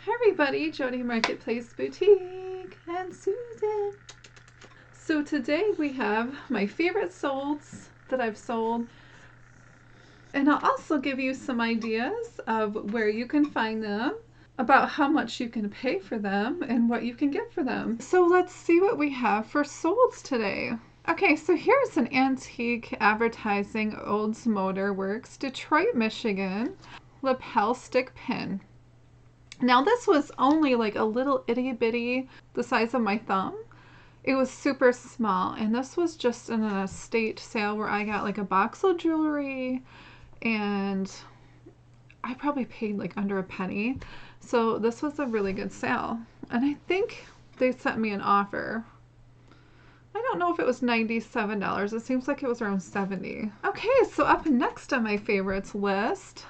Hi everybody, Jody Marketplace Boutique and Susan. So today we have my favorite solds that I've sold, and I'll also give you some ideas of where you can find them, about how much you can pay for them, and what you can get for them. So let's see what we have for solds today. Okay, so here's an antique advertising Olds Motor Works, Detroit, Michigan, lapel stick pin. Now this was only like a little itty bitty, the size of my thumb. It was super small, and this was just in an estate sale where I got like a box of jewelry, and I probably paid like under a penny. So this was a really good sale, and I think they sent me an offer. I don't know if it was $97. It seems like it was around 70. Okay, so up next on my favorites list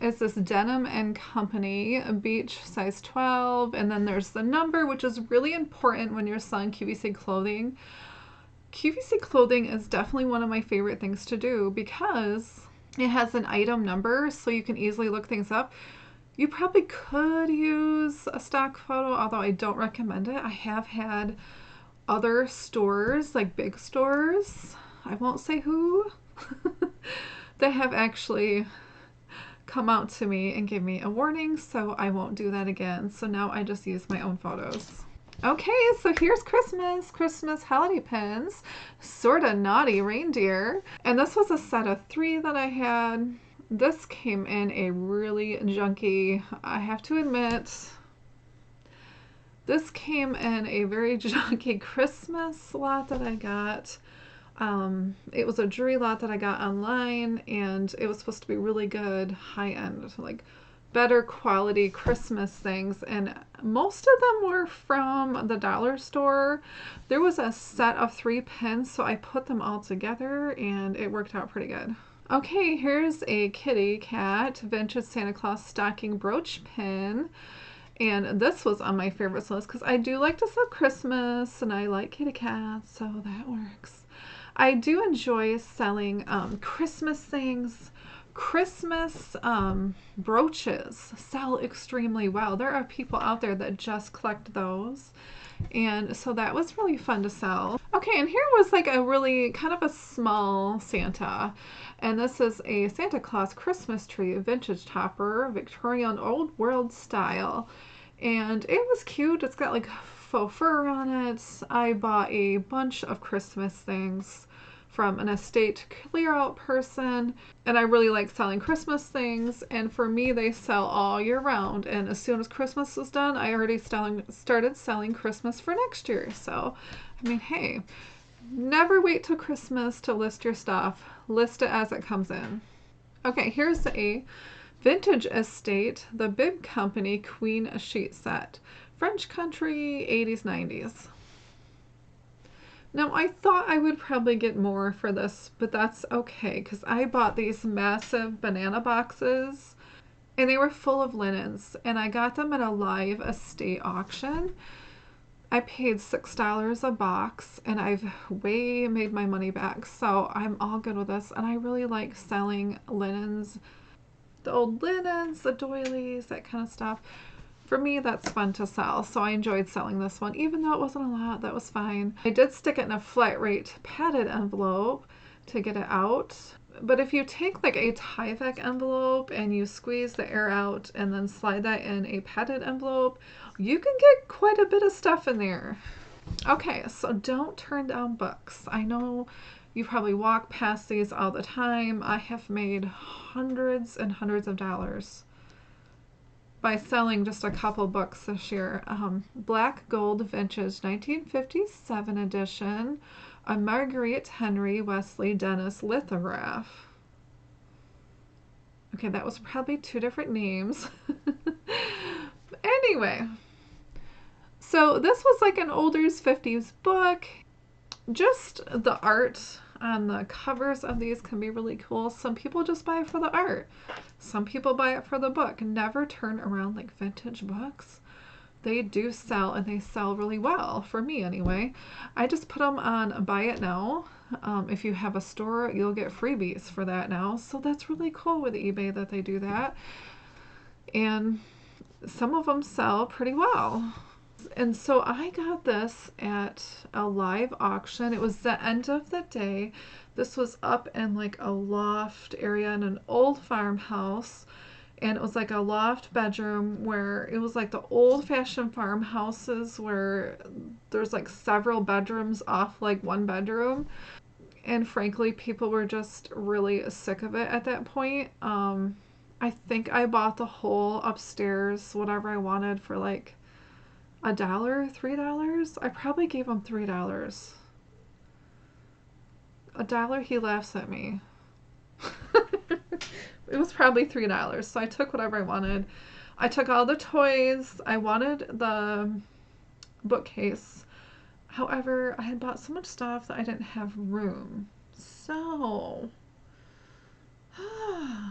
is this Denim and Company Beach size 12, and then there's the number, which is really important when you're selling QVC clothing. QVC clothing is definitely one of my favorite things to do because it has an item number, so you can easily look things up. You probably could use a stock photo, although I don't recommend it. I have had other stores, like big stores, I won't say who, that have actually come out to me and give me a warning, so I won't do that again. So now I just use my own photos. Okay, so here's Christmas holiday pins, sorta naughty reindeer. And this was a set of 3 that I had. This came in a really junky, I have to admit, this came in a very junky Christmas lot that I got. It was a jewelry lot that I got online, and it was supposed to be really good, high-end, like better quality Christmas things, and most of them were from the dollar store. There was a set of 3 pins, so I put them all together and it worked out pretty good. Okay, here's a kitty cat vintage Santa Claus stocking brooch pin. And this was on my favorites list because I do like to sell Christmas and I like kitty cats, so that works. I do enjoy selling Christmas things. Christmas brooches sell extremely well. There are people out there that just collect those. And so that was really fun to sell. Okay, and here was like a really kind of a small Santa. And this is a Santa Claus Christmas tree, vintage topper, Victorian old world style. And it was cute. It's got like faux fur on it. I bought a bunch of Christmas things from an estate clear out person, and I really like selling Christmas things, and for me they sell all year round, and as soon as Christmas was done I already started selling Christmas for next year. So I mean, hey, never wait till Christmas to list your stuff. List it as it comes in. Okay, here's a vintage estate, the Bib Company Queen sheet set, French country, 80s 90s. Now, I thought I would probably get more for this, but that's okay, because I bought these massive banana boxes, and they were full of linens, and I got them at a live estate auction. I paid $6 a box, and I've way made my money back, so I'm all good with this, and I really like selling linens, the old linens, the doilies, that kind of stuff. For me, that's fun to sell, so I enjoyed selling this one. Even though it wasn't a lot, that was fine. I did stick it in a flat rate padded envelope to get it out. But if you take like a Tyvek envelope and you squeeze the air out and then slide that in a padded envelope, you can get quite a bit of stuff in there. Okay, so don't turn down books. I know you probably walk past these all the time. I have made hundreds and hundreds of dollars by selling just a couple books this year. Black Gold Vintage 1957 edition, a Marguerite Henry Wesley Dennis lithograph. Okay, that was probably 2 different names. Anyway, so this was like an older's 50s book. Just the art on the covers of these can be really cool. Some people just buy it for the art. Some people buy it for the book. Never turn around like vintage books. They do sell, and they sell really well, for me anyway. I just put them on Buy It Now. If you have a store, you'll get freebies for that now. So that's really cool with eBay that they do that. And some of them sell pretty well. And so I got this at a live auction. It was the end of the day. This was up in like a loft area in an old farmhouse. And it was like a loft bedroom where it was like the old-fashioned farmhouses where there's like several bedrooms off like one bedroom. And frankly, people were just really sick of it at that point. I think I bought the whole upstairs, whatever I wanted, for like $1, $3. I probably gave him $3. $1, he laughs at me. It was probably $3. So I took whatever I wanted. I took all the toys. I wanted the bookcase. However, I had bought so much stuff that I didn't have room. So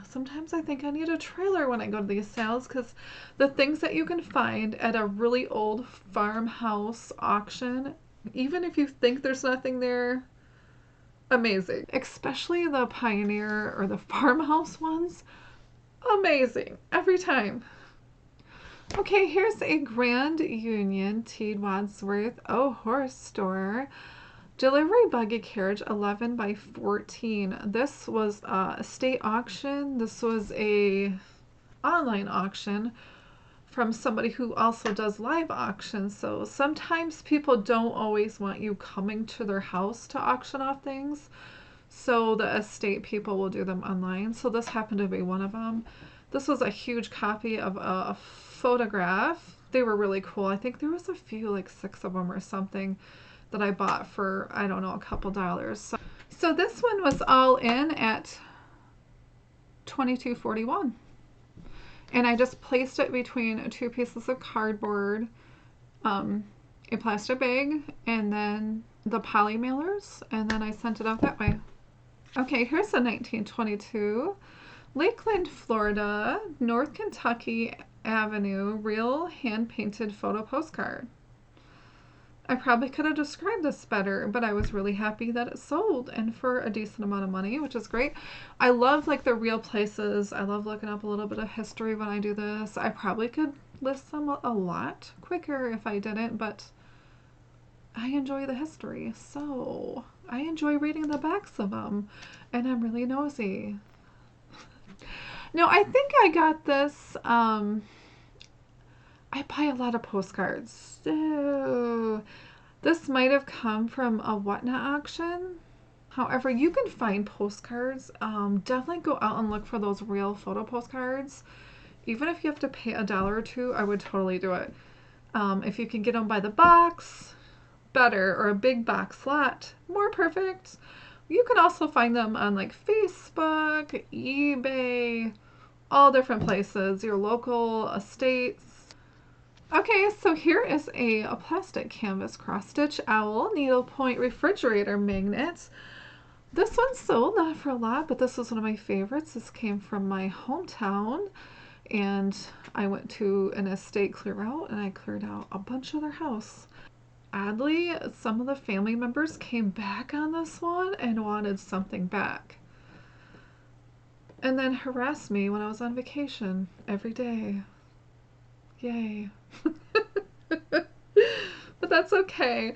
sometimes I think I need a trailer when I go to these sales, because the things that you can find at a really old farmhouse auction, even if you think there's nothing there, amazing. Especially the Pioneer or the Farmhouse ones, amazing every time. Okay, here's a Grand Union Teed Wadsworth horse store. Delivery buggy carriage 11 by 14. This was a state auction. This was a online auction from somebody who also does live auctions. So sometimes people don't always want you coming to their house to auction off things. So the estate people will do them online. So this happened to be one of them. This was a huge copy of a photograph. They were really cool. I think there was a few, like 6 of them or something, that I bought for, I don't know, a couple dollars. So this one was all in at $22.41. And I just placed it between 2 pieces of cardboard, a plastic bag, and then the poly mailers, and then I sent it out that way. Okay, here's a 1922 Lakeland, Florida, North Kentucky Avenue, real hand-painted photo postcard. I probably could have described this better, but I was really happy that it sold, and for a decent amount of money, which is great. I love like the real places. I love looking up a little bit of history when I do this. I probably could list them a lot quicker if I didn't, but I enjoy the history, so I enjoy reading the backs of them, and I'm really nosy. No, I think I got this, I buy a lot of postcards, so this might have come from a Whatnot auction. However, you can find postcards. Definitely go out and look for those real photo postcards. Even if you have to pay $1 or $2, I would totally do it. If you can get them by the box, better, or a big box lot, more perfect. You can also find them on like Facebook, eBay, all different places, your local estates. Okay, so here is a plastic canvas cross-stitch owl needlepoint refrigerator magnet. This one sold, not for a lot, but this was one of my favorites. This came from my hometown, and I went to an estate clear out, and I cleared out a bunch of their house. Oddly, some of the family members came back on this one and wanted something back, and then harassed me when I was on vacation every day. Yay. But that's okay.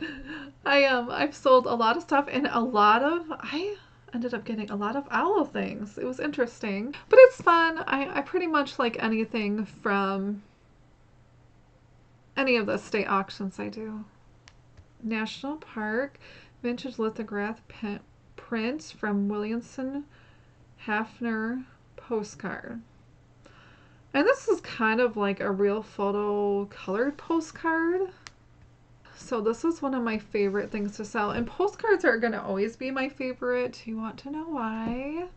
I've sold a lot of stuff, and I ended up getting a lot of owl things. It was interesting, but it's fun. I pretty much like anything from any of the state auctions I do. National Park vintage lithograph print from Williamson Hafner postcard. And this is kind of like a real photo colored postcard. So this is one of my favorite things to sell. And postcards are going to always be my favorite. You want to know why?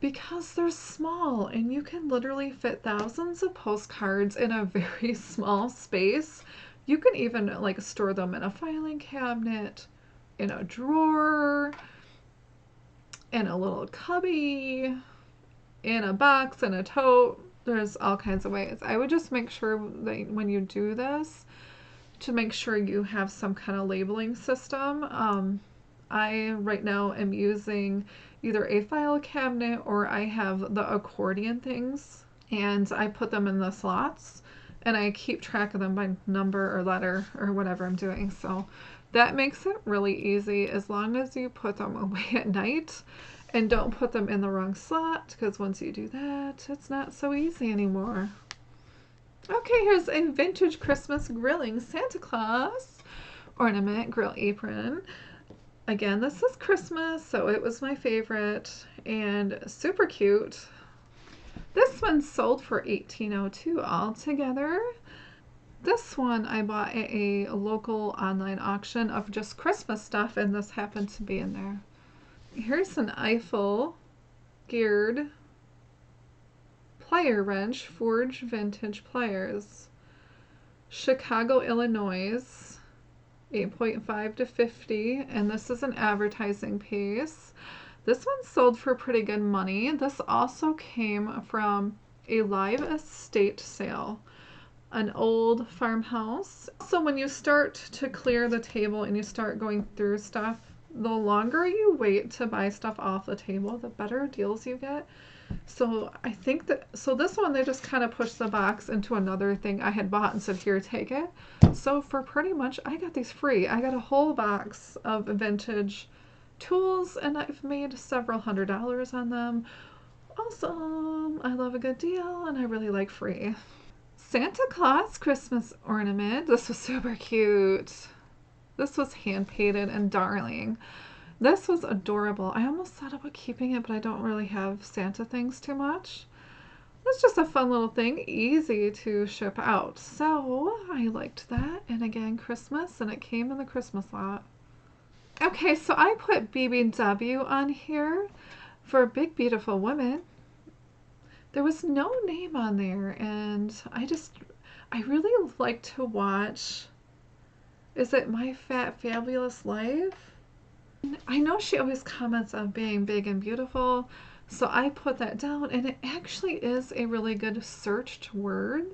Because they're small, and you can literally fit thousands of postcards in a very small space. You can even like store them in a filing cabinet, in a drawer, in a little cubby, in a box, in a tote. There's all kinds of ways. I would just make sure that when you do this, to make sure you have some kind of labeling system. I right now am using either a file cabinet, or I have the accordion things and I put them in the slots, and I keep track of them by number or letter or whatever I'm doing. So that makes it really easy as long as you put them away at night and don't put them in the wrong slot, because once you do that, it's not so easy anymore. Okay, here's a vintage Christmas grilling Santa Claus ornament grill apron. Again, this is Christmas, so it was my favorite and super cute. This one sold for $18.02 altogether. This one I bought at a local online auction of just Christmas stuff, and this happened to be in there. Here's an Eiffel geared plier wrench, Forge Vintage Pliers. Chicago, Illinois, 8.5 to 50, and this is an advertising piece. This one sold for pretty good money. This also came from a live estate sale, an old farmhouse. So when you start to clear the table and you start going through stuff, the longer you wait to buy stuff off the table, the better deals you get. So I think that, so this one, they just kind of pushed the box into another thing I had bought and said, here, take it. So for pretty much, I got these free. I got a whole box of vintage tools, and I've made several $100s on them. Awesome. I love a good deal, and I really like free. Santa Claus Christmas ornament. This was super cute. This was hand painted and darling. This was adorable. I almost thought about keeping it, but I don't really have Santa things too much. It's just a fun little thing, easy to ship out. So I liked that. And again, Christmas, and it came in the Christmas lot. Okay, so I put BBW on here for Big Beautiful Women. There was no name on there, and I really like to watch, is it My Fat Fabulous Life? I know she always comments on being big and beautiful, so I put that down, and it actually is a really good searched word.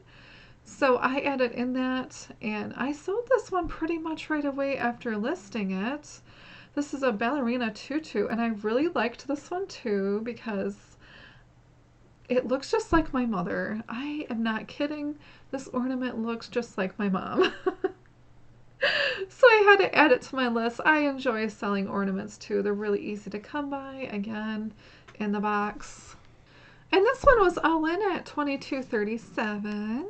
So I added in that, and I sold this one pretty much right away after listing it. This is a ballerina tutu, and I really liked this one too because it looks just like my mother. I am not kidding. This ornament looks just like my mom. So I had to add it to my list. I enjoy selling ornaments too. They're really easy to come by, again, in the box. And this one was all in at $22.37.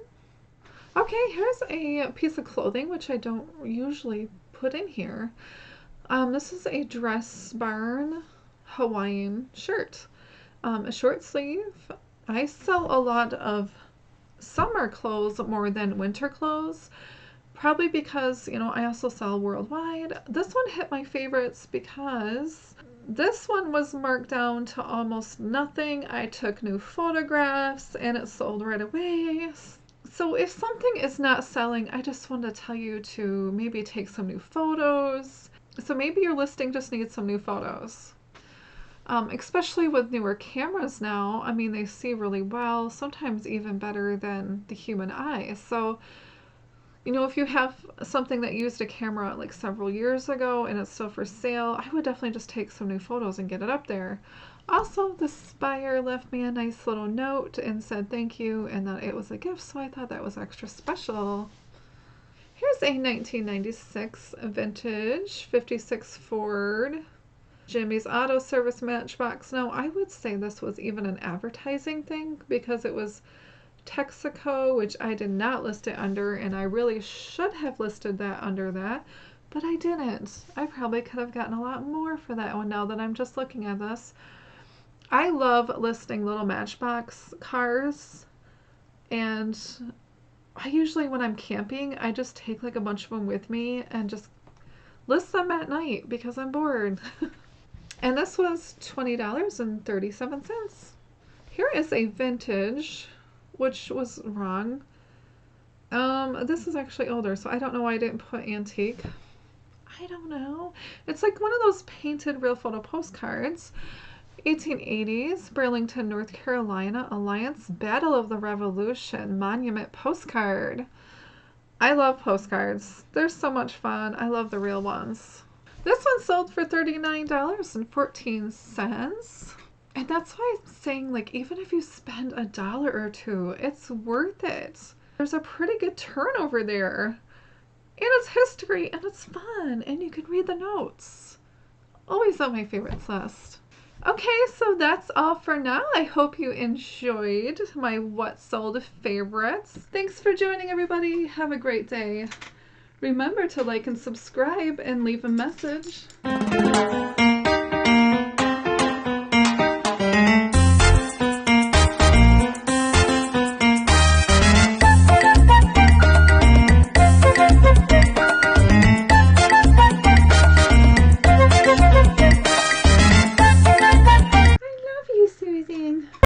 Okay, here's a piece of clothing, which I don't usually put in here. This is a Dress Barn Hawaiian shirt. A short sleeve. I sell a lot of summer clothes more than winter clothes. Probably because, you know, I also sell worldwide. This one hit my favorites because this one was marked down to almost nothing. I took new photographs and it sold right away. So if something is not selling, I just want to tell you to maybe take some new photos. So maybe your listing just needs some new photos. Especially with newer cameras now. I mean, they see really well, sometimes even better than the human eye. So you know, if you have something that used a camera like several years ago and it's still for sale, I would definitely just take some new photos and get it up there. Also, this buyer left me a nice little note and said thank you and that it was a gift, so I thought that was extra special. Here's a 1996 vintage 56 Ford Jimmy's Auto Service Matchbox. Now, I would say this was even an advertising thing because it was Texaco, which I did not list it under, and I really should have listed that under that, but I didn't. I probably could have gotten a lot more for that one now that I'm just looking at this. I love listing little Matchbox cars, and I usually, when I'm camping, I just take like a bunch of them with me and just list them at night because I'm bored. And this was $20.37. Here is a vintage, which was wrong. This is actually older, so I don't know why I didn't put antique. I don't know. It's like one of those painted real photo postcards. 1880s, Burlington, North Carolina, Alliance Battle of the Revolution Monument postcard. I love postcards. They're so much fun. I love the real ones. This one sold for $39.14. And that's why I'm saying, like, even if you spend $1 or $2, it's worth it. There's a pretty good turnover there. And it's history, and it's fun, and you can read the notes. Always on my favorites list. Okay, so that's all for now. I hope you enjoyed my What Sold favorites. Thanks for joining, everybody. Have a great day. Remember to like and subscribe and leave a message.